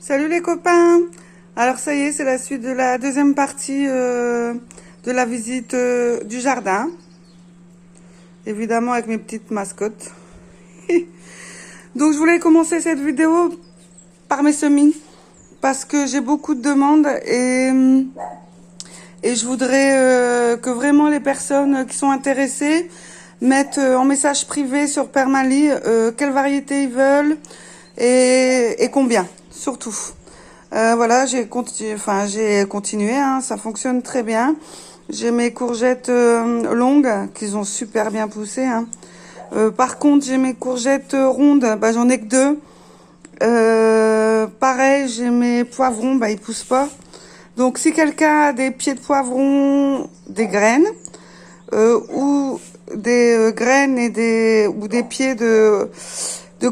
Salut les copains! Alors ça y est, c'est la suite de la deuxième partie de la visite du jardin. Évidemment avec mes petites mascottes. Donc je voulais commencer cette vidéo par mes semis. Parce que j'ai beaucoup de demandes et je voudrais que vraiment les personnes qui sont intéressées mettent en message privé sur Permali quelle variété ils veulent et combien, surtout. Voilà, j'ai continué, hein, ça fonctionne très bien. J'ai mes courgettes longues qui ont super bien poussé. Hein. Par contre, j'ai mes courgettes rondes, bah, j'en ai que deux. Pareil, j'ai mes poivrons, bah, ils poussent pas. Donc, si quelqu'un a des pieds de poivrons, des graines, ou des graines ou des pieds de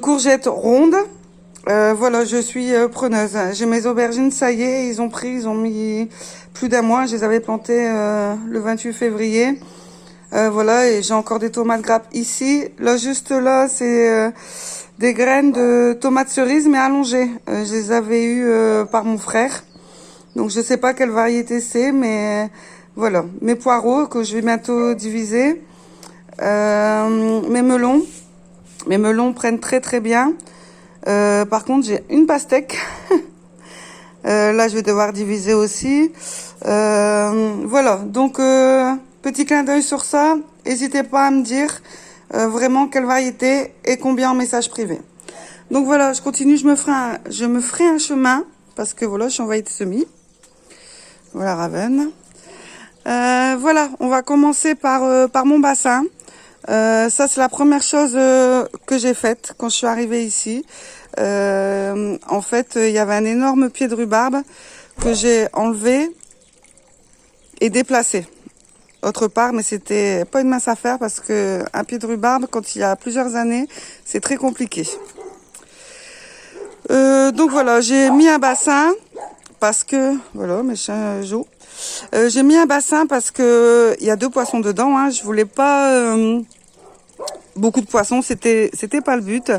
courgettes rondes, voilà, je suis preneuse. J'ai mes aubergines, ça y est, ils ont mis plus d'un mois. Je les avais plantées le 28 février. Voilà, et j'ai encore des tomates grappes ici. Là, juste là, c'est des graines de tomates cerises, mais allongées. Je les avais eues par mon frère. Donc, je sais pas quelle variété c'est, mais voilà. Mes poireaux, que je vais bientôt diviser. Mes melons. Mes melons prennent très très bien. Par contre, j'ai une pastèque. Là, je vais devoir diviser aussi. Voilà, donc petit clin d'œil sur ça. N'hésitez pas à me dire vraiment quelle variété et combien en message privé. Donc voilà, je continue, je me ferai un chemin parce que voilà, je suis envahie de semis. Voilà, Raven. Voilà, on va commencer par mon bassin. Ça, c'est la première chose que j'ai faite quand je suis arrivée ici. En fait, il y avait un énorme pied de rhubarbe que j'ai enlevé et déplacé autre part, mais c'était pas une mince affaire parce que un pied de rhubarbe, quand il y a plusieurs années, c'est très compliqué. Donc voilà, j'ai mis un bassin parce que voilà, mes chiens jouent. J'ai mis un bassin parce que il y a 2 poissons dedans. Hein, je voulais pas beaucoup de poissons, c'était pas le but.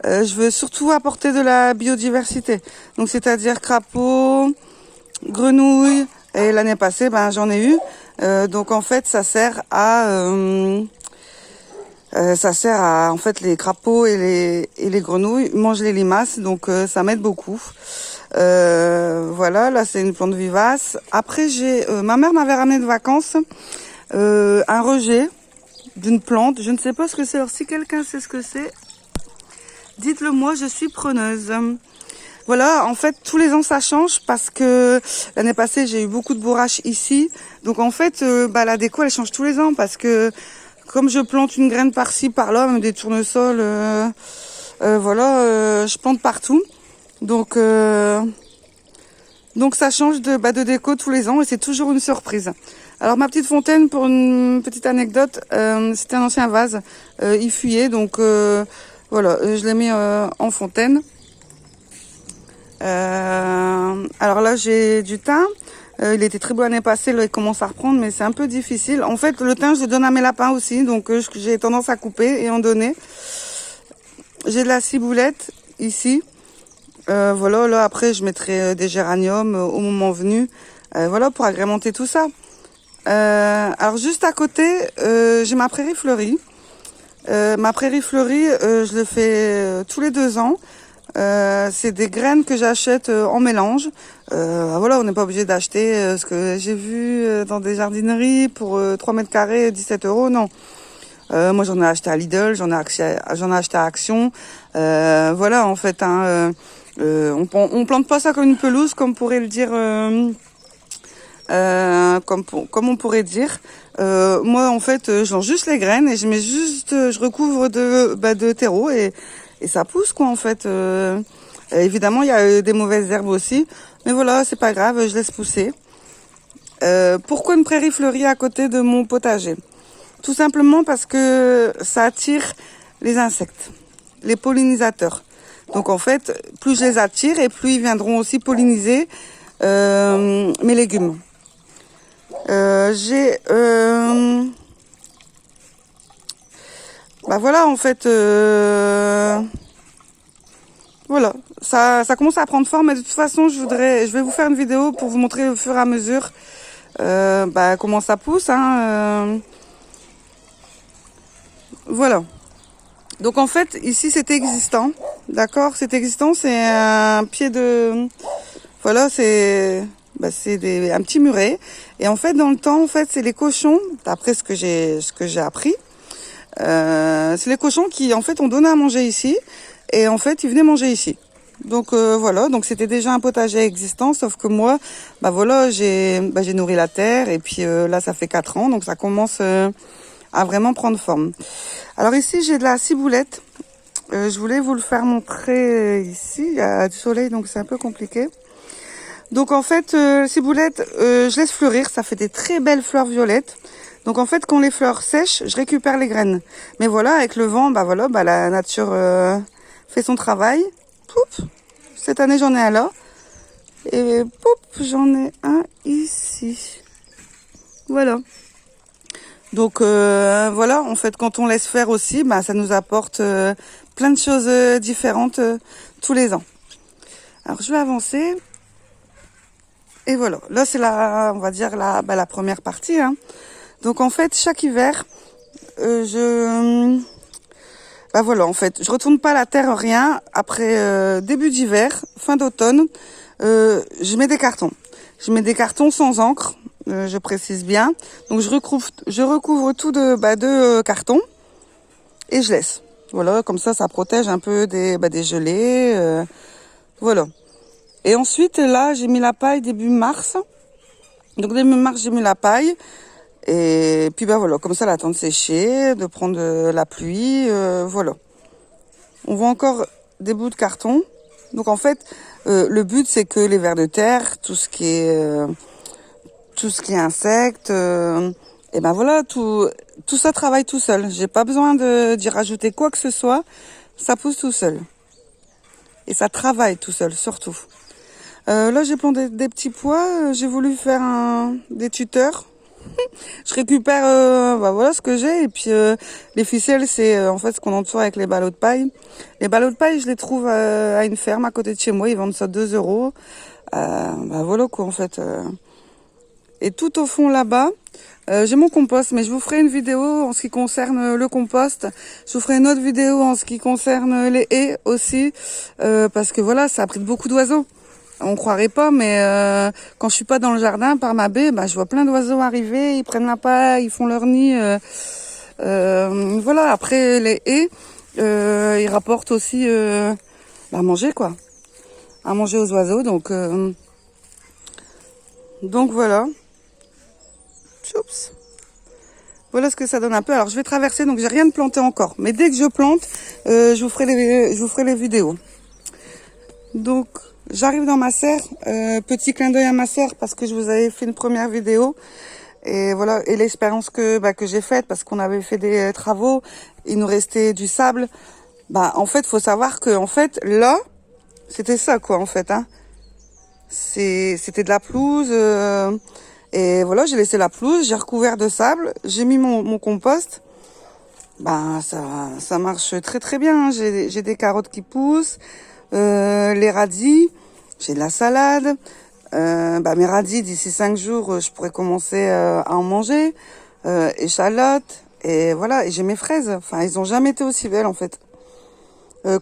Je veux surtout apporter de la biodiversité. Donc c'est-à-dire crapauds, grenouilles, et l'année passée, ben j'en ai eu. Donc en fait, ça sert à en fait les crapauds et les grenouilles mangent les limaces, donc ça m'aide beaucoup. Voilà, là c'est une plante vivace. Après ma mère m'avait ramené de vacances un rejet d'une plante. Je ne sais pas ce que c'est. Alors si quelqu'un sait ce que c'est, dites-le moi, je suis preneuse. Voilà, en fait, tous les ans, ça change parce que l'année passée, j'ai eu beaucoup de bourraches ici. Donc, en fait, la déco, elle change tous les ans parce que comme je plante une graine par-ci, par-là, même des tournesols, voilà, je plante partout. Donc ça change de déco tous les ans et c'est toujours une surprise. Alors, ma petite fontaine, pour une petite anecdote, c'était un ancien vase. Il fuyait, donc voilà, je l'ai mis en fontaine. Alors là, j'ai du thym. Il était très beau l'année passée, là il commence à reprendre, mais c'est un peu difficile. En fait, le thym, je le donne à mes lapins aussi, donc j'ai tendance à couper et en donner. J'ai de la ciboulette ici. Voilà, là après, je mettrai des géraniums au moment venu. Voilà, pour agrémenter tout ça. Alors juste à côté, j'ai ma prairie fleurie. Ma prairie fleurie, je le fais tous les 2 ans. C'est des graines que j'achète en mélange. Voilà, on n'est pas obligé d'acheter ce que j'ai vu dans des jardineries pour 3 mètres carrés, 17 €. Non. Moi, j'en ai acheté à Lidl, j'en ai acheté à Action. Voilà, en fait, hein, on plante pas ça comme une pelouse, comme pourrait le dire, comme on pourrait dire. Moi, en fait, je lance juste les graines et je recouvre de terreau et ça pousse, quoi, en fait. Évidemment, il y a des mauvaises herbes aussi. Mais voilà, c'est pas grave, je laisse pousser. Pourquoi une prairie fleurie à côté de mon potager? Tout simplement parce que ça attire les insectes, les pollinisateurs. Donc, en fait, plus je les attire et plus ils viendront aussi polliniser mes légumes. Voilà, en fait... Voilà, ça commence à prendre forme, mais de toute façon, je vais vous faire une vidéo pour vous montrer au fur et à mesure comment ça pousse. Voilà. Donc en fait, ici, c'était existant. D'accord, c'est existant, c'est un pied de... Voilà, c'est un petit muret. Et en fait, dans le temps, en fait, c'est les cochons, d'après ce que j'ai appris, c'est les cochons qui, en fait, ont donné à manger ici. Et en fait, ils venaient manger ici. Donc voilà, donc c'était déjà un potager existant, sauf que moi, voilà, j'ai nourri la terre. Et puis là, ça fait 4 ans, donc ça commence à vraiment prendre forme. Alors ici, j'ai de la ciboulette. Je voulais vous le faire montrer ici. Il y a du soleil, donc c'est un peu compliqué. Donc en fait, ciboulette, je laisse fleurir. Ça fait des très belles fleurs violettes. Donc en fait, quand les fleurs sèchent, je récupère les graines. Mais voilà, avec le vent, la nature fait son travail. Poup, cette année, j'en ai un là. Et poup, j'en ai un ici. Voilà. Donc voilà, en fait, quand on laisse faire aussi, ça nous apporte plein de choses différentes tous les ans. Alors je vais avancer. Et voilà, là c'est on va dire la première partie. Donc en fait, chaque hiver, voilà, en fait, je retourne pas la terre, rien. Après début d'hiver, fin d'automne, je mets des cartons. Je mets des cartons sans encre, je précise bien. Donc je recouvre tout de carton et je laisse. Voilà, comme ça protège un peu des gelées. Voilà. Et ensuite, là, j'ai mis la paille début mars. Donc début mars, j'ai mis la paille. Et puis voilà, comme ça, elle attend de sécher, de prendre la pluie. Voilà. On voit encore des bouts de carton. Donc en fait, le but, c'est que les vers de terre, tout ce qui est insectes, et voilà, tout ça travaille tout seul. J'ai pas besoin d'y rajouter quoi que ce soit. Ça pousse tout seul. Et ça travaille tout seul, surtout. Là, j'ai planté des petits pois. J'ai voulu faire des tuteurs. Je récupère voilà ce que j'ai. Et puis les ficelles, c'est en fait ce qu'on entoure avec les ballots de paille. Les ballots de paille, je les trouve à une ferme à côté de chez moi. Ils vendent ça 2 €. Voilà quoi en fait. Et tout au fond là-bas, j'ai mon compost, mais je vous ferai une vidéo en ce qui concerne le compost. Je vous ferai une autre vidéo en ce qui concerne les haies aussi, parce que voilà, ça abrite beaucoup d'oiseaux. On croirait pas, mais quand je suis pas dans le jardin, par ma baie, je vois plein d'oiseaux arriver, ils prennent la paille, ils font leur nid. Voilà, après les haies, ils rapportent aussi à manger quoi, à manger aux oiseaux. Donc voilà. Oups. Voilà ce que ça donne un peu. Alors je vais traverser, donc j'ai rien de planté encore. Mais dès que je plante, je vous ferai les vidéos. Donc j'arrive dans ma serre. Petit clin d'œil à ma serre parce que je vous avais fait une première vidéo. Et voilà, et l'expérience que j'ai faite, parce qu'on avait fait des travaux, il nous restait du sable. En fait, faut savoir que en fait, là, c'était ça quoi en fait. C'était de la pelouse. Et voilà, j'ai laissé la pelouse, j'ai recouvert de sable, j'ai mis mon compost. Ça marche très très bien. J'ai des carottes qui poussent, les radis, j'ai de la salade. Mes radis, d'ici 5 jours, je pourrais commencer à en manger. Échalotes, et voilà. Et j'ai mes fraises. Enfin, ils ont jamais été aussi belles en fait.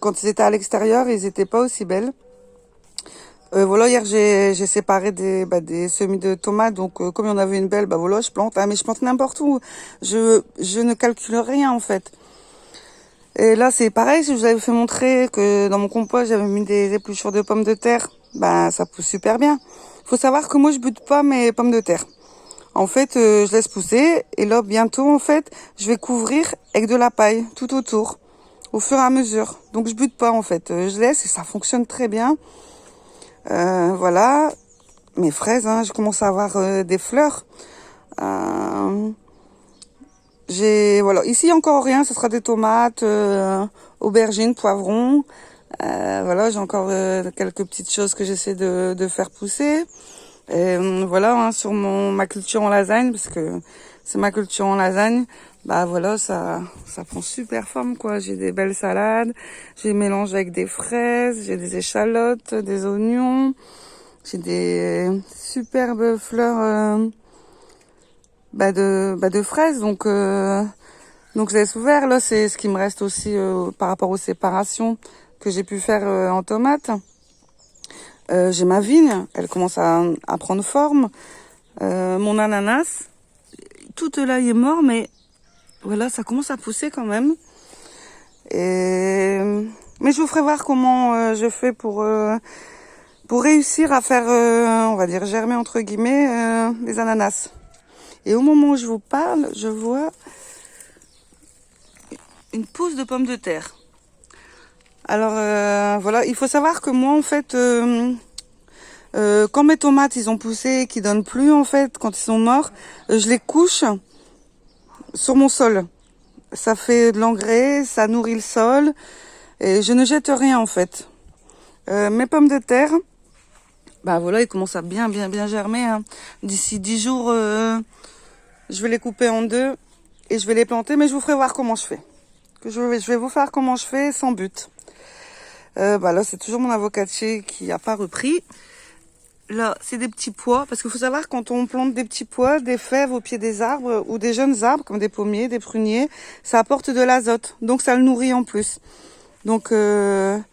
Quand ils étaient à l'extérieur, ils étaient pas aussi belles. Voilà, hier j'ai séparé des semis de tomates, donc comme il y en avait une belle, voilà, je plante, mais je plante n'importe où. Je ne calcule rien en fait. Et là c'est pareil, si je vous avais fait montrer que dans mon compost j'avais mis des épluchures de pommes de terre, ça pousse super bien. Faut savoir que moi je bute pas mes pommes de terre. En fait, je laisse pousser et là bientôt en fait, je vais couvrir avec de la paille tout autour, au fur et à mesure. Donc je bute pas en fait, je laisse et ça fonctionne très bien. Voilà, mes fraises, je commence à avoir des fleurs. Voilà, ici encore rien, ce sera des tomates, aubergines, poivrons. Voilà, j'ai encore quelques petites choses que j'essaie de faire pousser. Et voilà, sur ma culture en lasagne, parce que c'est ma culture en lasagne. bah voilà, ça prend super forme, quoi. J'ai des belles salades, j'ai mélangé avec des fraises, j'ai des échalotes, des oignons, j'ai des superbes fleurs de fraises. Donc je laisse ouvert. Là, c'est ce qui me reste aussi par rapport aux séparations que j'ai pu faire en tomates. J'ai ma vigne, elle commence à prendre forme. Mon ananas, tout là il est mort, mais voilà, ça commence à pousser quand même. Mais je vous ferai voir comment je fais pour réussir à faire, on va dire, germer entre guillemets les ananas. Et au moment où je vous parle, je vois une pousse de pommes de terre. Alors voilà, il faut savoir que moi en fait, quand mes tomates ils ont poussé, qu'ils donnent plus en fait, quand ils sont morts, je les couche sur mon sol. Ça fait de l'engrais, ça nourrit le sol et je ne jette rien en fait. Mes pommes de terre, bah voilà, ils commencent à bien germer. Hein. D'ici 10 jours, je vais les couper en deux et je vais les planter, mais je vous ferai voir comment je fais. Je vais vous faire comment je fais sans but. Bah là, c'est toujours mon avocatier qui a pas repris. Là, c'est des petits pois, parce qu'il faut savoir, quand on plante des petits pois, des fèves au pied des arbres, ou des jeunes arbres, comme des pommiers, des pruniers, ça apporte de l'azote, donc ça le nourrit en plus. Donc voilà,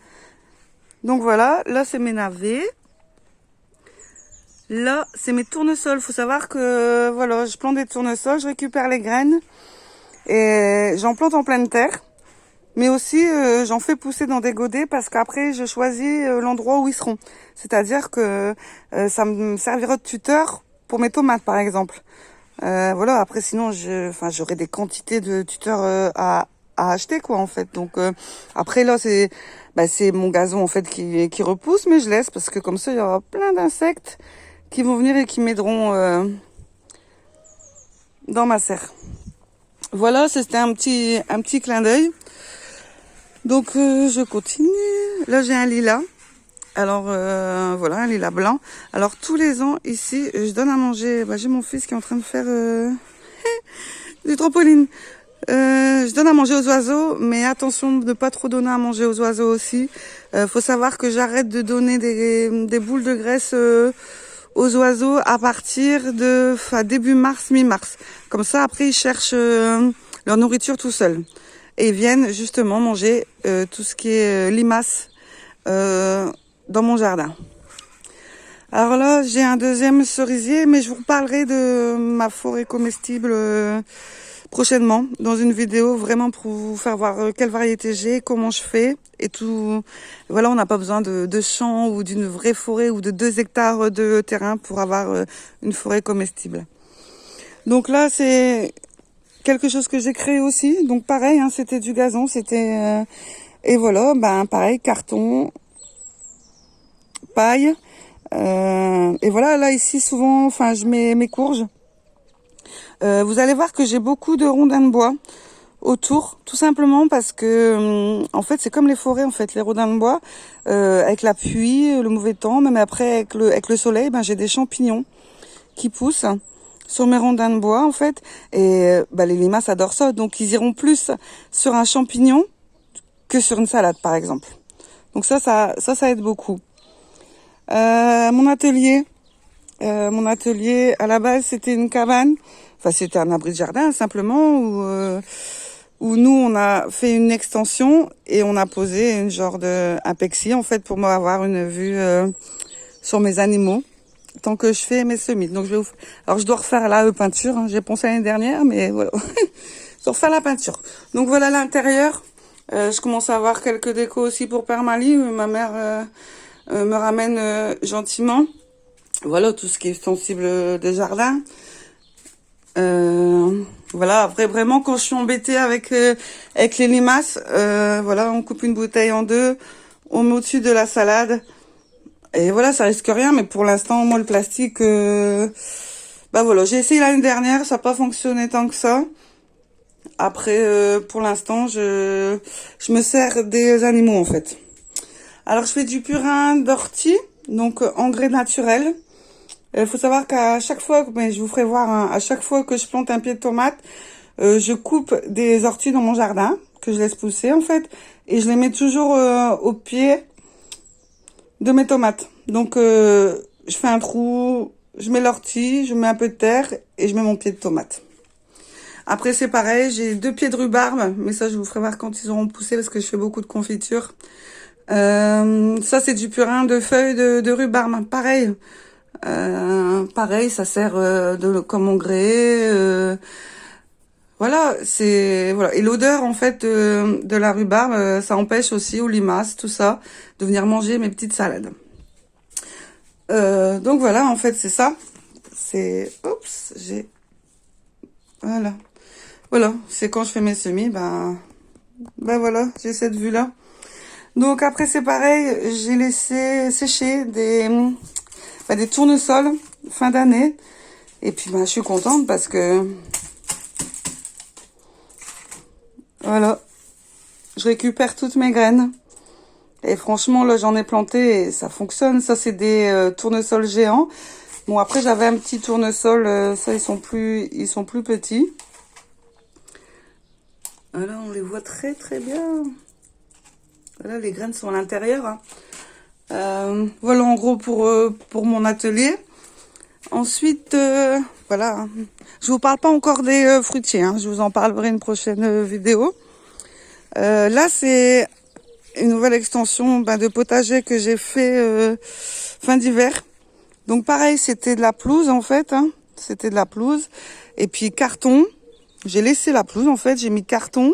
là c'est mes navets. Là, c'est mes tournesols. Faut savoir que, voilà, je plante des tournesols, je récupère les graines, et j'en plante en pleine terre. Mais aussi, j'en fais pousser dans des godets parce qu'après, je choisis l'endroit où ils seront. C'est-à-dire que ça me servira de tuteur pour mes tomates, par exemple. Voilà. Après, sinon, j'aurai des quantités de tuteurs à acheter, quoi, en fait. Donc après, là, c'est mon gazon en fait qui repousse, mais je laisse parce que comme ça, il y aura plein d'insectes qui vont venir et qui m'aideront dans ma serre. Voilà, c'était un petit clin d'œil. Donc je continue. Là j'ai un lilas. Alors voilà, un lilas blanc. Alors tous les ans ici, je donne à manger. J'ai mon fils qui est en train de faire du trampoline. Je donne à manger aux oiseaux, mais attention de ne pas trop donner à manger aux oiseaux aussi. Faut savoir que j'arrête de donner des boules de graisse aux oiseaux à partir de début mars, mi-mars. Comme ça, après ils cherchent leur nourriture tout seuls. Et ils viennent justement manger tout ce qui est limaces dans mon jardin. Alors là, j'ai un deuxième cerisier, mais je vous parlerai de ma forêt comestible prochainement, dans une vidéo, vraiment pour vous faire voir quelle variété j'ai, comment je fais et tout. Voilà, on n'a pas besoin de champs ou d'une vraie forêt ou de 2 hectares de terrain pour avoir une forêt comestible. Donc là, c'est quelque chose que j'ai créé aussi, donc pareil, hein, c'était du gazon, c'était et voilà, pareil, carton, paille, et voilà, là ici souvent, je mets mes courges. Vous allez voir que j'ai beaucoup de rondins de bois autour, tout simplement parce que en fait c'est comme les forêts en fait, les rondins de bois, avec la pluie, le mauvais temps, même après avec le soleil, j'ai des champignons qui poussent sur mes rondins de bois en fait, et les limaces adorent ça, donc ils iront plus sur un champignon que sur une salade par exemple. Donc ça aide beaucoup. Mon atelier à la base c'était une cabane, c'était un abri de jardin simplement où nous on a fait une extension et on a posé une genre de impexi en fait pour avoir une vue sur mes animaux tant que je fais mes semis. Donc alors je dois refaire la peinture, hein. J'ai pensé l'année dernière, mais voilà. Je dois refaire la peinture. Donc voilà l'intérieur. Je commence à avoir quelques décos aussi pour Permali. Ma mère me ramène gentiment. Voilà tout ce qui est sensible de jardin. Voilà, après vraiment quand je suis embêtée avec les limaces, voilà, on coupe une bouteille en deux, on met au-dessus de la salade. Et voilà, ça risque rien, mais pour l'instant, moi, le plastique, voilà, j'ai essayé l'année dernière, ça n'a pas fonctionné tant que ça. Après, pour l'instant, je me sers des animaux, en fait. Alors, je fais du purin d'ortie, donc engrais naturel. Il faut savoir qu'à chaque fois, je vous ferai voir, hein, à chaque fois que je plante un pied de tomate, je coupe des orties dans mon jardin, que je laisse pousser en fait, et je les mets toujours au pied de mes tomates. Donc je fais un trou, je mets l'ortie, je mets un peu de terre et je mets mon pied de tomate. Après c'est pareil, j'ai 2 pieds de rhubarbe, mais ça je vous ferai voir quand ils auront poussé parce que je fais beaucoup de confiture. Ça c'est du purin de feuilles de rhubarbe, pareil. Pareil, ça sert comme engrais. Voilà, voilà. Et l'odeur en fait de la rhubarbe, ça empêche aussi aux limaces, tout ça, de venir manger mes petites salades. Donc voilà, en fait c'est ça. Oups, voilà, c'est quand je fais mes semis, ben voilà, j'ai cette vue là. Donc après c'est pareil, j'ai laissé sécher des tournesols fin d'année. Et puis je suis contente parce que voilà, je récupère toutes mes graines. Et franchement là j'en ai planté et ça fonctionne. Ça c'est des tournesols géants. Bon après j'avais un petit tournesol, ça ils sont plus petits. Voilà, on les voit très très bien. Voilà, les graines sont à l'intérieur. Hein. Voilà en gros pour mon atelier. Ensuite, voilà. Je vous parle pas encore des fruitiers. Hein. Je vous en parlerai une prochaine vidéo. Là, c'est une nouvelle extension de potager que j'ai fait fin d'hiver. Donc pareil, c'était de la pelouse en fait. Hein. C'était de la pelouse. Et puis carton. J'ai laissé la pelouse en fait. J'ai mis carton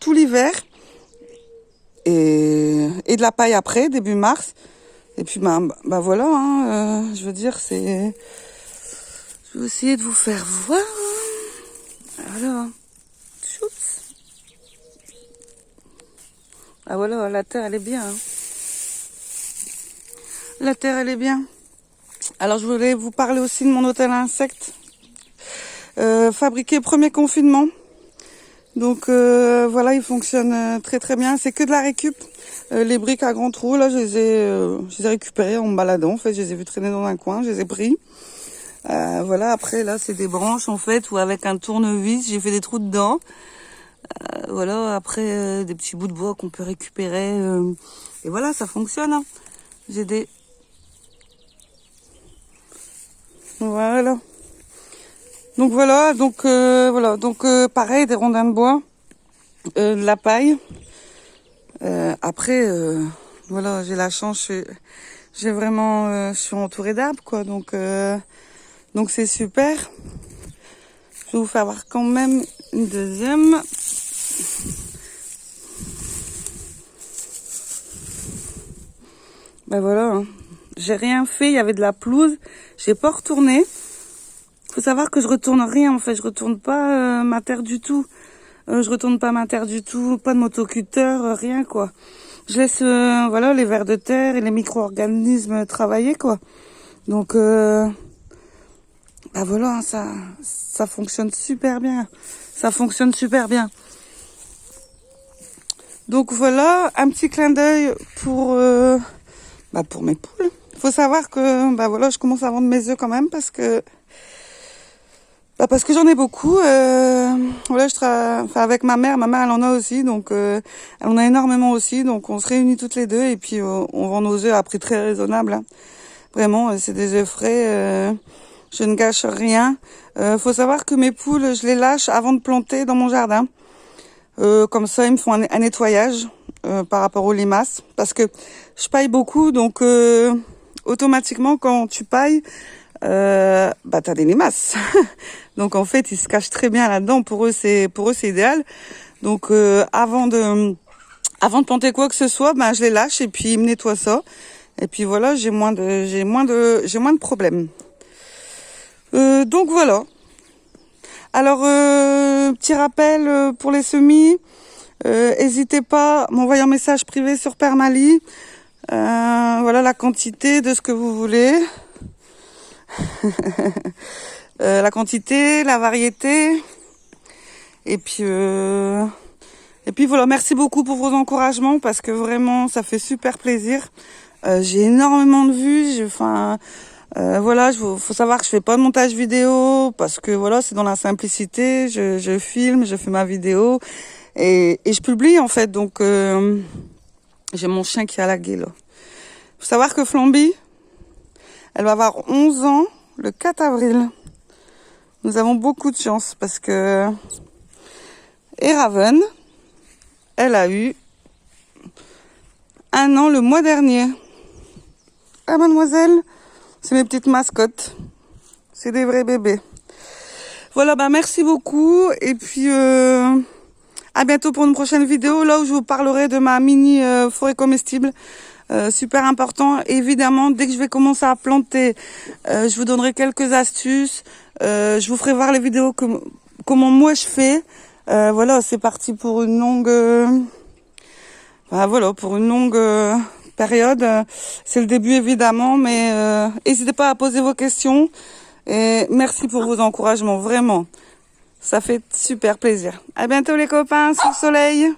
tout l'hiver. Et de la paille après, début mars. Et puis voilà, hein, je veux dire, je vais essayer de vous faire voir. Voilà. Ah voilà, la terre elle est bien. Hein. La terre elle est bien. Alors je voulais vous parler aussi de mon hôtel à insectes. Fabriqué premier confinement. Donc voilà, il fonctionne très très bien. C'est que de la récup. Les briques à grands trous, là, je les ai récupérées en me baladant. En fait, je les ai vues traîner dans un coin, je les ai pris. Voilà, après, là, c'est des branches, en fait, où avec un tournevis, j'ai fait des trous dedans. Voilà, après, des petits bouts de bois qu'on peut récupérer. Et voilà, ça fonctionne. Hein. J'ai des... Voilà. Donc voilà, donc pareil, des rondins de bois, de la paille. Après, voilà, j'ai la chance, j'ai vraiment, je suis entourée d'arbres, quoi. Donc c'est super. Je vais vous faire voir quand même une deuxième. Ben voilà, hein. J'ai rien fait, il y avait de la pelouse, j'ai pas retourné. Faut savoir que je retourne rien, en fait, je retourne pas ma terre du tout. Je retourne pas ma terre du tout, pas de motocutter, rien quoi. Je laisse voilà les vers de terre et les micro-organismes travailler quoi. Donc voilà, ça fonctionne super bien. Ça fonctionne super bien. Donc voilà, un petit clin d'œil pour mes poules. Faut savoir que voilà, je commence à vendre mes œufs quand même parce que j'en ai beaucoup. Voilà, avec ma mère elle en a aussi, donc elle en a énormément aussi, donc on se réunit toutes les deux et puis on vend nos œufs à prix très raisonnable. Hein. Vraiment, c'est des œufs frais. Je ne gâche rien. Faut savoir que mes poules, je les lâche avant de planter dans mon jardin. Comme ça, ils me font un nettoyage par rapport aux limaces, parce que je paille beaucoup, donc automatiquement quand tu pailles, t'as des limaces. Donc en fait, ils se cachent très bien là-dedans. Pour eux, c'est idéal. Donc avant de planter quoi que ce soit, je les lâche et puis ils me nettoient ça. Et puis voilà, j'ai moins de problèmes. Donc voilà. Alors petit rappel pour les semis. N'hésitez pas à m'envoyer un message privé sur Permali. Voilà la quantité de ce que vous voulez. La quantité, la variété. Et puis voilà, merci beaucoup pour vos encouragements parce que vraiment ça fait super plaisir. J'ai énormément de vues, Voilà, faut savoir que je fais pas de montage vidéo parce que voilà, c'est dans la simplicité. Je filme, je fais ma vidéo et je publie en fait. Donc j'ai mon chien qui a lagué là. Faut savoir que Flamby, elle va avoir 11 ans le 4 avril. Nous avons beaucoup de chance parce que et Raven, elle a eu 1 an le mois dernier. Ah mademoiselle, c'est mes petites mascottes. C'est des vrais bébés. Voilà, bah merci beaucoup. Et puis à bientôt pour une prochaine vidéo, là où je vous parlerai de ma mini forêt comestible. Super important. Évidemment, dès que je vais commencer à planter, je vous donnerai quelques astuces. Je vous ferai voir les vidéos comment moi je fais. Voilà, c'est parti pour une longue... voilà, pour une longue période. C'est le début évidemment, mais n'hésitez pas à poser vos questions. Et merci pour vos encouragements, vraiment. Ça fait super plaisir. À bientôt les copains, sous le soleil.